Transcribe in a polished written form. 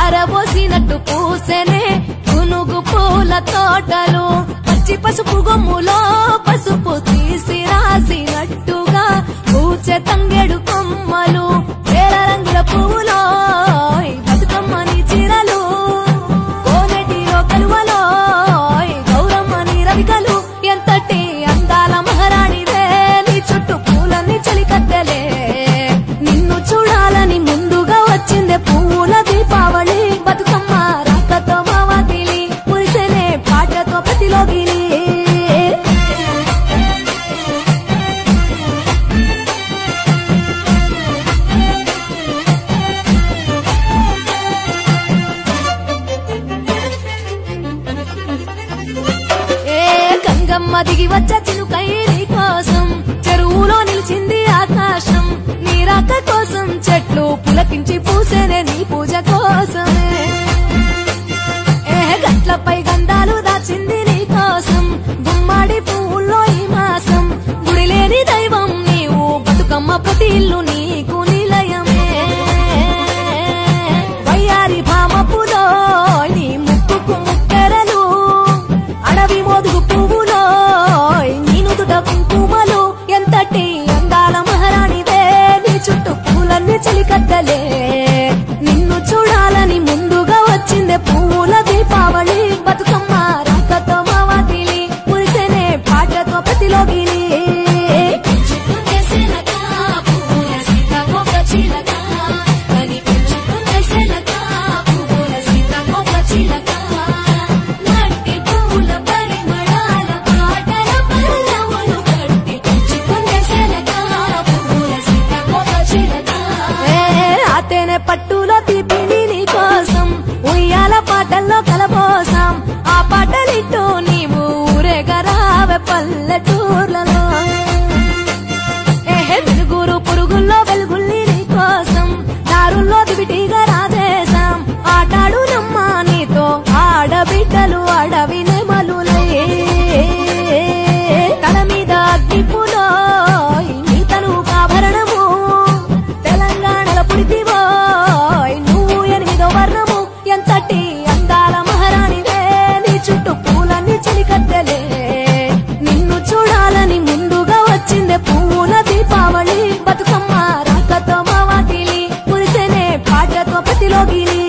ఆరబోసినట్టు పూసెనే గునుగు పూల తోటలు పచ్చి పసుపు గొమ్ములో పసుపు తీసి రాసినట్టుగా పూచె తంగెడు కొమ్మలు వేల రంగుల పువ్వులో బతుకమ్మని చీరలు కోనెటిలో కలువలో గౌరమ్మని రవికలు ఎంతటి అందాల మహారాణివే నీ చుట్టూ పూలన్నీ చలికత్తెలే నిన్ను చూడాలని ముందుగా వచ్చిందే పువ్వుల దీపావళి బతుకమ్మ రాకతో మావాతిలి మురిసెనే పాటతో ప్రతిలోగిలి గంగమ్మ దిగి వచ్చ చిలుకై నీ కోసం చెరువులో నిలిచింది ఆకాశం నీ రాక కోసం చెట్లు పులకించి పూసేనే నీ పూజ కోసమే గట్లపై గంధాలు దాచింది నీ కోసం గుమ్మాడి పువ్వుల్లో ఈ మాసం గుడిలేని దైవం నీవు బతుకమ్మ ప్రతి ఇల్లు నీకు నిలయమే వయ్యారి భామపులో నీ ముక్కుకు ముక్కెరలు అడవి మోదుగు పువ్వులో నీ నుదుట కుంకుమలు ఎంతటి అందాల మహారాణివే నీ చుట్టూ పూలన్నీ చలికత్తలే నిన్ను చూడాలని ముందుగా వచ్చిందే పువ్వుల దీపావళి బతుకమ్మ రాకతో మావాతిలి మురిసెనే పాటతో ప్రతిలోగిలి పట్టులో తీపిని నీ కోసం ఉయ్యాల పాటల్లో కలబోసాం ఆ పాటలిట్టు నీవు ఊరేగరావే పల్లెటూర్లలో వెలుగురు పురుగుల్లో వెలుగుల్ని నీ కోసం దారుల్లో దివిటిగా రాజేశాం ఆటాడు నమ్మ నీతో ఆడబిడ్డలు అడవి నెమలులే తల మీద అగ్గిపులో నీ తను ఆభరణము తెలంగాణలో పుడితివో నువ్వు 8వ వర్ణము ఎంతటి అందాల మహారాణివే నీ చుట్టూ పూలన్నీ చలికత్తెలే నిన్ను చూడాలని ముందుగా వచ్చిందే పువ్వుల దీపావళి బతుకమ్మ రాకతో మావాతిలి మురిసెనే పాటతో ప్రతిలోగిలి